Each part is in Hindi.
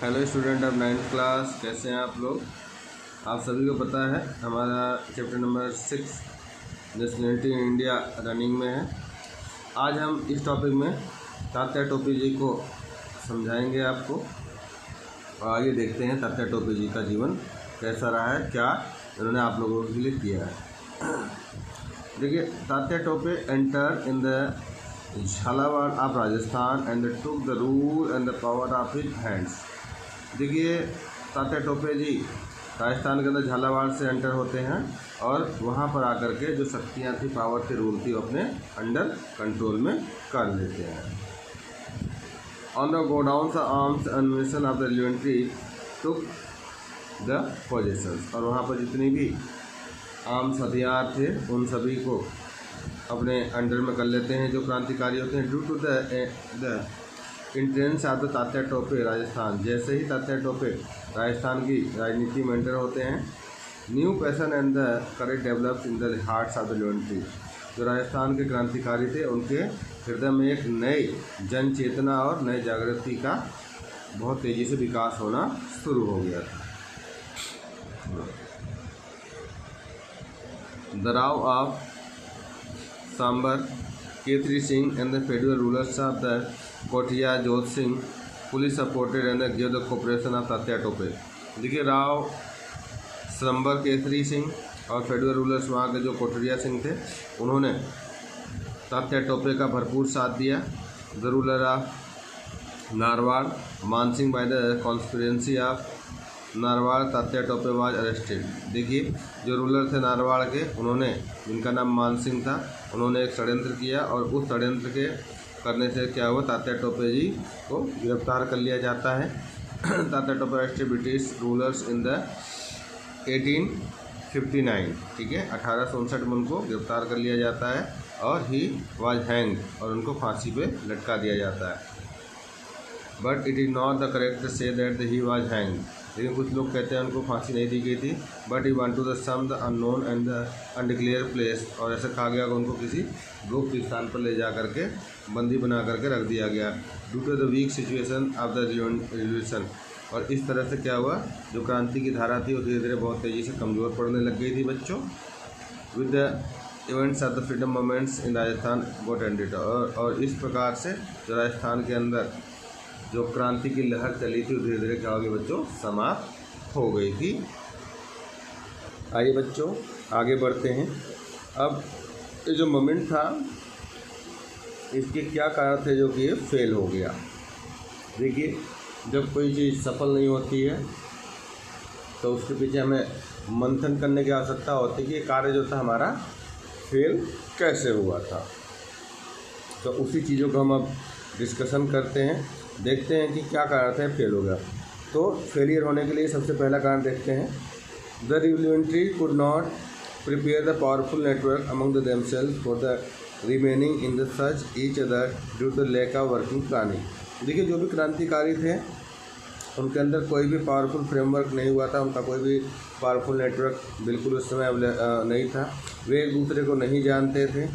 Hello student of 9th class, कैसे हैं आप लोग। आप सभी को पता है हमारा chapter number 6 nationality in India running में है। आज हम इस टॉपिक में तात्या टोपे जी को समझाएंगे आपको। और आगे देखते हैं तात्या टोपे जी का जीवन कैसा रहा है, क्या उन्होंने आप लोगों के लिए किया है। देखिए, Tatya Tope enter in the Jhalawar of Rajasthan and took the rule and the power of his hands. देखिए, तात्या टोपे जी राजस्थान के अंदर झालावाड़ से एंटर होते हैं और वहाँ पर आकर के जो शक्तियाँ थी, पावर थी, रूल थी, अपने अंडर कंट्रोल में कर लेते हैं। On the godown arms end of the inventory took the possessions. और वहाँ पर जितनी भी आर्म्स हथियार थे उन सभी को अपने अंडर में कर लेते हैं जो क्रांतिकारी होते हैं। Due to the entrance of the Tatya Tope Rajasthan, जैसे ही तात्या टोपे राजस्थान की राजनीति में एंटर होते हैं, new passion and the courage develops in the hearts of the inventory. जो राजस्थान के क्रांतिकारी थे उनके हृदय में एक नई जन चेतना और नई जागृति का बहुत तेज़ी से विकास होना शुरू हो गया था। The Rao of Sambhar, Ketri Singh and the federal rulers of the Kotia Jot Singh police supported and give the cooperation of Tatya Tope. देखिए, राव सांबर, केसरी सिंह और फेडरल रूलर्स वहाँ के जो कोटरिया सिंह थे, उन्होंने तात्या टोपे का भरपूर साथ दिया। The ruler of Narwar, Mansingh by the conspiracy of Narwar, Tatya Tope was arrested. देखिए, जो रूलर थे नारवाड़ के, उन्होंने, जिनका नाम मानसिंह था, उन्होंने एक षड्यंत्र किया और उस षड्यंत्र के करने से क्या हुआ, तात्या टोपे जी को गिरफ्तार कर लिया जाता है। Tatya Tope arrested British rulers in the 1859, ठीक है, 1859 में उनको गिरफ्तार कर लिया जाता है और ही वाज हैंग, और उनको फांसी पे लटका दिया जाता है। But it is not the correct say that he was hang. लेकिन कुछ लोग कहते हैं उनको फांसी नहीं दी गई थी। But he want to the some the unknown and the undeclared place, और ऐसा कहा गया कि उनको किसी गुप्त स्थान पर ले जा करके बंदी बना करके रख दिया गया। Due to the weak situation of the revolution, और इस तरह से क्या हुआ, जो क्रांति की धारा थी वो धीरे धीरे बहुत तेज़ी से कमज़ोर पड़ने लग गई थी बच्चों। With the events of the freedom movements in Rajasthan got ended, और इस प्रकार से जो राजस्थान के अंदर जो क्रांति की लहर चली थी धीरे धीरे क्या हो गई बच्चों, समाप्त हो गई थी। आइए बच्चों आगे बढ़ते हैं। अब ये जो मोमेंट था, इसके क्या कारण थे जो कि ये फेल हो गया। देखिए, जब कोई चीज़ सफल नहीं होती है तो उसके पीछे हमें मंथन करने की आवश्यकता होती है कि ये कार्य जो था हमारा फेल कैसे हुआ था। तो उसी चीज़ों को हम अब डिस्कशन करते हैं, देखते हैं कि क्या कारण था फेल हो गया। तो फेलियर होने के लिए सबसे पहला कारण देखते हैं। The revolutionary could not prepare the powerful network among the themselves for the remaining in the such each other due to lack of working planning. देखिए, जो भी क्रांतिकारी थे उनके अंदर कोई भी पावरफुल फ्रेमवर्क नहीं हुआ था, उनका कोई भी पावरफुल नेटवर्क बिल्कुल उस समय नहीं था। वे एक दूसरे को नहीं जानते थे,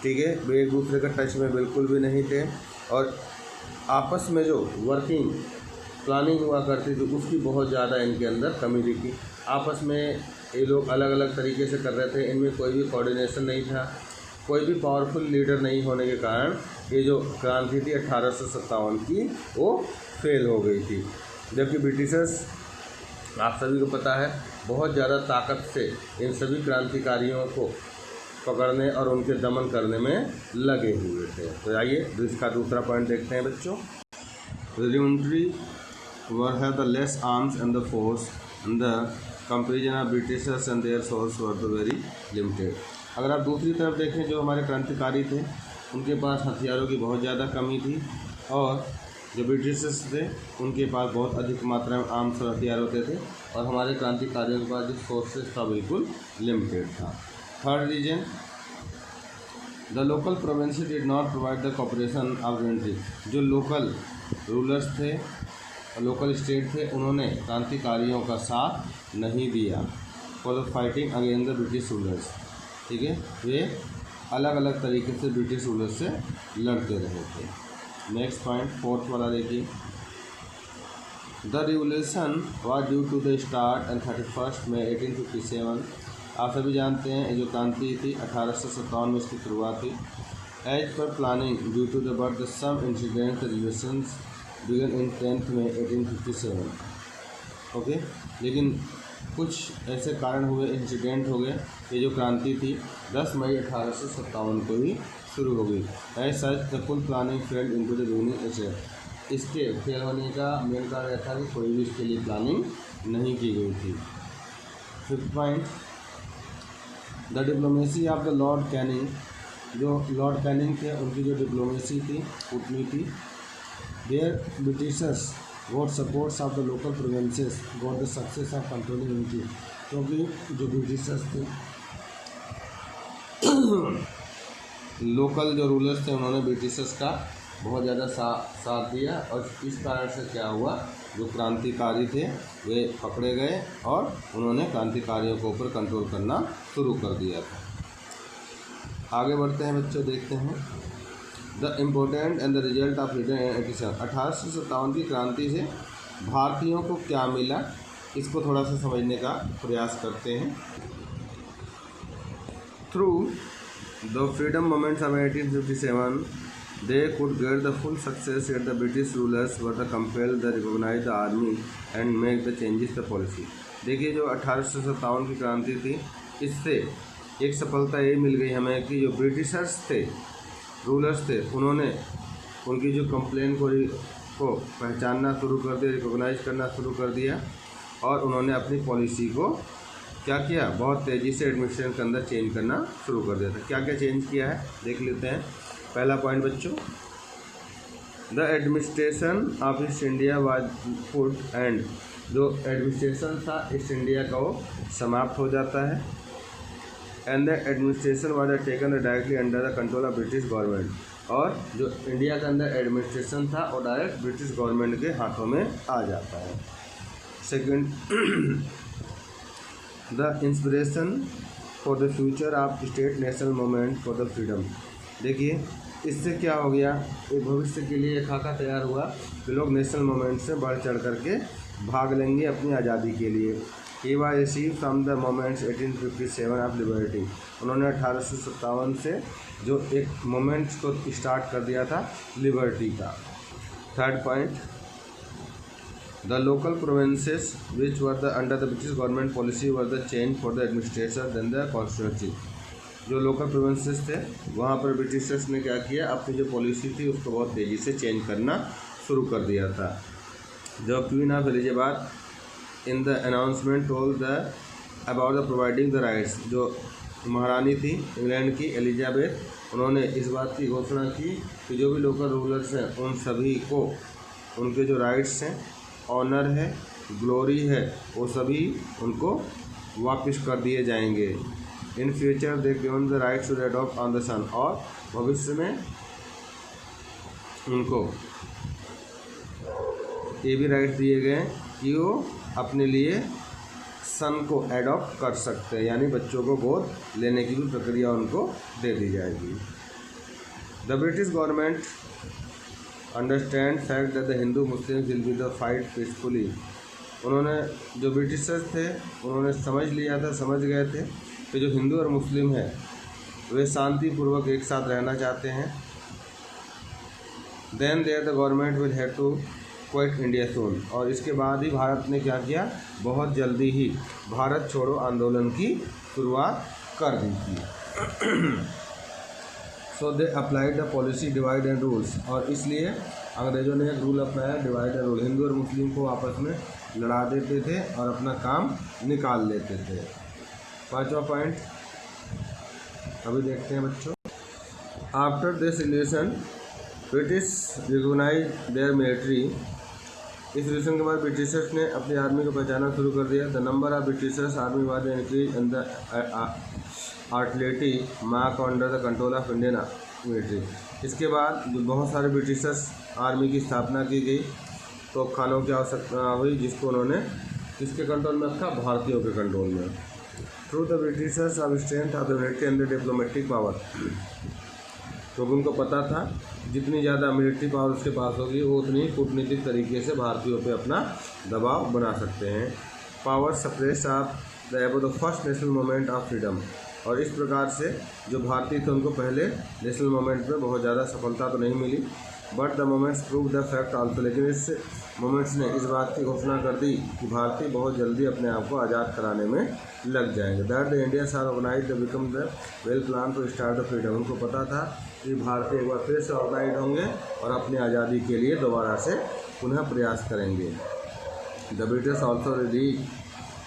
ठीक है, वे एक दूसरे के टच में बिल्कुल भी नहीं थे, और आपस में जो वर्किंग प्लानिंग हुआ करती थी उसकी बहुत ज़्यादा इनके अंदर कमी दिखी। आपस में ये लोग अलग अलग तरीके से कर रहे थे, इनमें कोई भी कोऑर्डिनेशन नहीं था, कोई भी पावरफुल लीडर नहीं होने के कारण ये जो क्रांति थी 1857 की वो फेल हो गई थी। जबकि ब्रिटिशर्स, आप सभी को पता है, बहुत ज़्यादा ताकत से इन सभी क्रांतिकारियों को पकड़ने और उनके दमन करने में लगे हुए थे। तो आइए इसका दूसरा पॉइंट देखते हैं बच्चों। Revolutionary were have the less arms and the force and the comparison of britishers and their source were the very limited. अगर आप दूसरी तरफ देखें, जो हमारे क्रांतिकारी थे उनके पास हथियारों की बहुत ज़्यादा कमी थी, और जो ब्रिटिशर्स थे उनके पास बहुत अधिक मात्रा में आर्म्स और हथियार होते थे, और हमारे क्रांतिकारियों के पास जो सोर्सेज था बिल्कुल लिमिटेड था। Third reason, the local province did not provide the cooperation of country. जो लोकल रूलर्स थे, लोकल स्टेट थे, उन्होंने क्रांतिकारियों का साथ नहीं दिया for the fighting against the British rulers, ठीक है, वे अलग अलग तरीके से ब्रिटिश रूलर्स से लड़ते रहे थे। नेक्स्ट पॉइंट, फोर्थ वाला देखिए। The revolution was due to the start and 31 मई 1857। आप सभी जानते हैं ये जो क्रांति थी 1857 में इसकी शुरुआत हुई। As per planning due to the birth some incident revolutions began in 10 मई 1857। ओके, लेकिन कुछ ऐसे कारण हुए, इंसिडेंट हो गए, ये जो क्रांति थी 10 मई 1857 को ही शुरू हो गई। As such the full planning failed into the beginning asset. इसके फेल होने का मेन कारण यह था कि कोई भी इसके लिए प्लानिंग नहीं की गई थी। 5th point, the diplomacy of the lord Canning. जो लॉर्ड कैनिंग थे उनकी जो डिप्लोमेसी थी, कूटनीति, there britishers got supports of the local provinces got the success of controlling इनकी। क्योंकि जो ब्रिटिशर्स थे लोकल जो रूलर्स थे उन्होंने ब्रिटिशर्स का बहुत ज़्यादा साथ दिया और इस कारण से क्या हुआ, जो क्रांतिकारी थे वे पकड़े गए और उन्होंने क्रांतिकारियों के ऊपर कंट्रोल करना शुरू कर दिया था। आगे बढ़ते हैं बच्चों, देखते हैं the important and the result of freedom and 1857 की क्रांति से भारतीयों को क्या मिला, इसको थोड़ा सा समझने का प्रयास करते हैं। Through the freedom movements of 1857 they could get the full success yet the British rulers were compelled to recognize the army and make the changes the policy। देखिए जो 1857 की क्रांति थी, इससे एक सफलता ये मिल गई हमें कि जो ब्रिटिशर्स थे, रूलर्स थे, उन्होंने उनकी जो कंप्लेन को पहचानना शुरू कर दिया, रिकॉग्नाइज करना शुरू कर दिया और उन्होंने अपनी पॉलिसी को क्या किया, बहुत तेज़ी से एडमिनिस्ट्रेशन के अंदर चेंज करना शुरू कर दिया था। क्या क्या चेंज किया है देख लेते हैं। पहला पॉइंट बच्चों, the administration of east India was put and. जो एडमिनिस्ट्रेशन था ईस्ट इंडिया का वो समाप्त हो जाता है। And the administration was taken directly under the control of British government. और जो इंडिया के अंदर एडमिनिस्ट्रेशन था वो डायरेक्ट ब्रिटिश गवर्नमेंट के हाथों में आ जाता है। Second, the inspiration for the future of state national movement for the freedom. देखिए इससे क्या हो गया, एक भविष्य के लिए एक खाका तैयार हुआ कि लोग नेशनल मूवमेंट से बढ़ चढ़ करके भाग लेंगे अपनी आज़ादी के लिए। He was receive from the movements 1857 of liberty. उन्होंने 1857 से जो एक मूवमेंट्स को स्टार्ट कर दिया था लिबर्टी का। Third point, the local provinces which were the under the British government policy were the change for the administration then the constituency. जो लोकल प्रोविंसेस थे वहाँ पर ब्रिटिशर्स ने क्या किया, अपनी जो पॉलिसी थी उसको बहुत तेज़ी से चेंज करना शुरू कर दिया था। जो queen of Elizabeth in the announcement told the about the providing the rights. जो महारानी थी इंग्लैंड की एलिजाबेथ, उन्होंने इस बात की घोषणा की कि जो भी लोकल रूलर्स हैं उन सभी को उनके जो राइट्स हैं, ऑनर है, ग्लोरी है, वो सभी उनको वापस कर दिए जाएंगे। In future they given the right to adopt on the son. और भविष्य में उनको ये भी राइट दिए गए कि वो अपने लिए सन को एडॉप्ट कर सकते हैं, यानी बच्चों को गोद लेने की भी प्रक्रिया उनको दे दी जाएगी। The British government understand fact that the Hindu Muslim will be the fight peacefully. उन्होंने जो ब्रिटिशर्स थे उन्होंने समझ लिया था, समझ गए थे कि जो हिंदू और मुस्लिम है वे शांतिपूर्वक एक साथ रहना चाहते हैं। Then there the government will have to quit India soon. और इसके बाद ही भारत ने क्या किया, बहुत जल्दी ही भारत छोड़ो आंदोलन की शुरुआत कर दी थी। So they applied the policy divide and rules. और इसलिए अंग्रेज़ों ने एक रूल अपनाया, डिवाइड एंड रूल। हिंदू और मुस्लिम को आपस में लड़ा देते थे और अपना काम निकाल लेते थे। पांचवा पॉइंट अभी देखते हैं बच्चों। After this relation British recognise their military. इस रिलेशन के बाद ब्रिटिशर्स ने अपनी आर्मी को पहचानना शुरू कर दिया। The number of Britishers army was increase in the artillery mark under the control of Indian military. इसके बाद बहुत सारे ब्रिटिशर्स आर्मी की स्थापना की गई, तो खानों की आवश्यकता हुई जिसको उन्होंने किसके कंट्रोल में रखा, भारतीयों के कंट्रोल में। Through the Britishers of strength of the military and the diplomatic power. क्योंकि उनको पता था जितनी ज़्यादा मिलिट्री पावर उसके पास होगी वो उतनी कूटनीतिक तरीके से भारतीयों पे अपना दबाव बना सकते हैं। Power suppress of the first national movement of freedom, और इस प्रकार से जो भारतीय थे उनको पहले नेशनल मूवमेंट में बहुत ज़्यादा सफलता तो नहीं मिली, but the moments prove the fact also, लेकिन इस मोमेंट्स ने इस बात की घोषणा कर दी कि भारतीय बहुत जल्दी अपने आप को आज़ाद कराने में लग जाएंगे। That the Indians are organise the become the well plan to start the freedom, उनको पता था कि भारतीय एक बार फिर से ऑर्गेनाइज होंगे और अपनी आज़ादी के लिए दोबारा से पुनः प्रयास करेंगे। The British also ready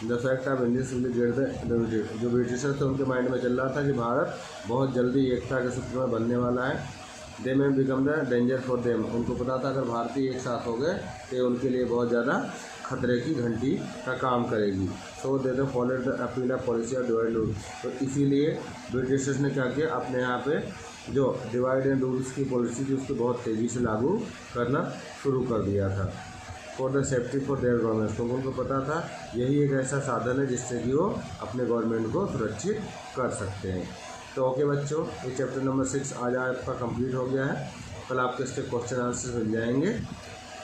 the fact of Indians will get the British, जो ब्रिटिशर्स थे उनके माइंड में चल रहा था कि भारत बहुत जल्दी एकता के सूत्र में बनने वाला है। दे में become the danger for them, उनको पता था अगर भारतीय एक साथ हो गए तो उनके लिए बहुत ज़्यादा खतरे की घंटी का काम करेगी। So they followed the appeal of policy of divide rule, तो इसीलिए ब्रिटिशर्स ने क्या किया, अपने यहाँ पे जो डिवाइड एंड रूल्स की पॉलिसी थी उसको बहुत तेज़ी से लागू करना शुरू कर दिया था। For the safety for their government, तो उनको पता था यही एक ऐसा साधन है जिससे कि वो अपने गवर्नमेंट को सुरक्षित कर सकते हैं। तो ओके बच्चों, ये चैप्टर नंबर 6 आज आपका कंप्लीट हो गया है। कल आपके इसके क्वेश्चन आंसर मिल जाएंगे।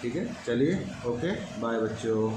ठीक है, चलिए ओके बाय बच्चों।